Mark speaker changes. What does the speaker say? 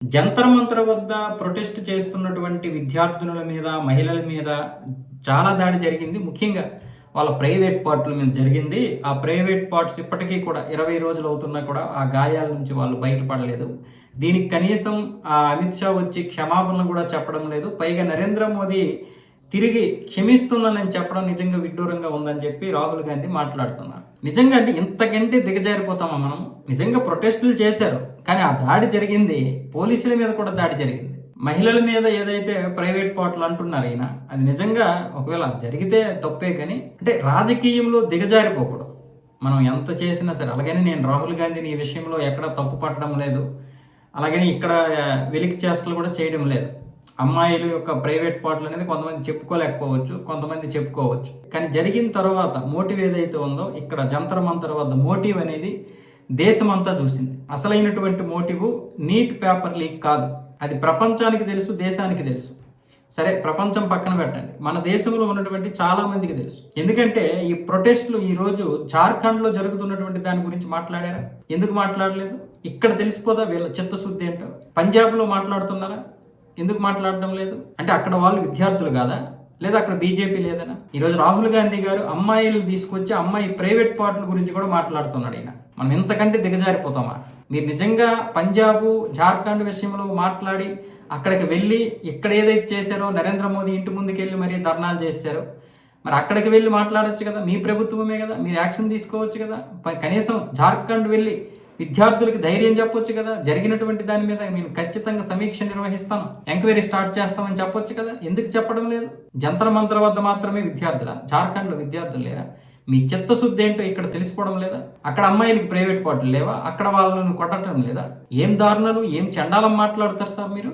Speaker 1: జంతర్ మంతర్ వద్ద ప్రొటెస్ట్ చేస్తున్నటువంటి విద్యార్థినుల మీద, మహిళల మీద చాలా దాడి జరిగింది. ముఖ్యంగా వాళ్ళ ప్రైవేట్ పార్ట్‌ల మీద జరిగింది. ఆ ప్రైవేట్ పార్ట్స్ ఇప్పటికీ కూడా 20 రోజులు అవుతున్నా కూడా ఆ గాయాల నుంచి వాళ్ళు బయటపడలేదు. దీనికి కనీసం అమిత్ షా వచ్చి క్షమాపణలు కూడా చెప్పడం లేదు. పైగా నరేంద్ర మోదీ తిరిగి క్షమిస్తున్నానని చెప్పడం నిజంగా విడ్డూరంగా ఉందని చెప్పి రాహుల్ గాంధీ మాట్లాడుతున్నారు. నిజంగా అంటే ఇంతకంటే దిగజారిపోతామా మనం? నిజంగా ప్రొటెస్టులు చేశారు. కానీ ఆ దాడి జరిగింది పోలీసుల మీద కూడా దాడి జరిగింది. మహిళల మీద ఏదైతే ప్రైవేట్ పార్ట్‌లు అంటున్నారు ఈయన, అది నిజంగా ఒకవేళ జరిగితే తప్పే కానీ అంటే రాజకీయంలో దిగజారిపోకూడదు. మనం ఎంత చేసినా సరే. అలాగని నేను రాహుల్ గాంధీని ఈ విషయంలో ఎక్కడ తప్పు పట్టడం లేదు. అలాగని ఇక్కడ వెలికి చేష్టలు కూడా చేయడం లేదు. అమ్మాయిల యొక్క ప్రైవేట్ పార్ట్‌లు అనేది కొంతమంది చెప్పుకోలేకపోవచ్చు. కొంతమంది చెప్పుకోవచ్చు. కానీ జరిగిన తర్వాత మోటివ్ ఏదైతే ఉందో ఇక్కడ జంతర్ మంతర్ వద్ద మోటివ్ అనేది దేశమంతా చూసింది. అసలైనటువంటి మోటివ్ నీట్ పేపర్ లీక్ కాదు. అది ప్రపంచానికి తెలుసు, దేశానికి తెలుసు. సరే ప్రపంచం పక్కన పెట్టండి. మన దేశంలో ఉన్నటువంటి చాలా మందికి తెలుసు. ఎందుకంటే ఈ ప్రొటెస్టులు ఈరోజు జార్ఖండ్‌లో జరుగుతున్నటువంటి దాని గురించి మాట్లాడారా? ఎందుకు మాట్లాడలేదు? ఇక్కడ తెలిసిపోదా వీళ్ళ చిత్తశుద్ధి ఏంటో? పంజాబ్‌లో మాట్లాడుతున్నారా? ఎందుకు మాట్లాడడం లేదు? అంటే అక్కడ వాళ్ళు విద్యార్థులు కాదా? లేదా అక్కడ బీజేపీ లేదనా? ఈరోజు రాహుల్ గాంధీ గారు అమ్మాయిలు తీసుకొచ్చి అమ్మాయి ప్రైవేట్ పార్ట్‌ల గురించి కూడా మాట్లాడుతున్నాడు ఈయన. మనం ఇంతకంటే దిగజారిపోతామా? మీరు నిజంగా పంజాబ్, జార్ఖండ్ విషయంలో మాట్లాడి అక్కడికి వెళ్ళి ఇక్కడ ఏదైతే చేశారో నరేంద్ర మోదీ ఇంటి ముందుకెళ్ళి మరీ ధర్నాలు చేశారో మరి అక్కడికి వెళ్ళి మాట్లాడొచ్చు కదా. మీ ప్రభుత్వమే కదా, మీరు యాక్షన్ తీసుకోవచ్చు కదా. కనీసం జార్ఖండ్ వెళ్ళి విద్యార్థులకి ధైర్యం చెప్పొచ్చు కదా. జరిగినటువంటి దాని మీద నేను ఖచ్చితంగా సమీక్ష నిర్వహిస్తాను, ఎంక్వైరీ స్టార్ట్ చేస్తామని చెప్పొచ్చు కదా. ఎందుకు చెప్పడం లేదు? జంతర్ మంతర్ వద్ద మాత్రమే విద్యార్థుల, జార్ఖండ్లో విద్యార్థులు లేరా? మీ చిత్తశుద్ధి ఏంటో ఇక్కడ తెలిసిపోవడం లేదా? అక్కడ అమ్మాయిలకి ప్రైవేట్ పార్టీలు లేవా? అక్కడ వాళ్ళను కొట్టడం లేదా? ఏం దారుణాలు, ఏం చండాలం మాట్లాడతారు సార్ మీరు?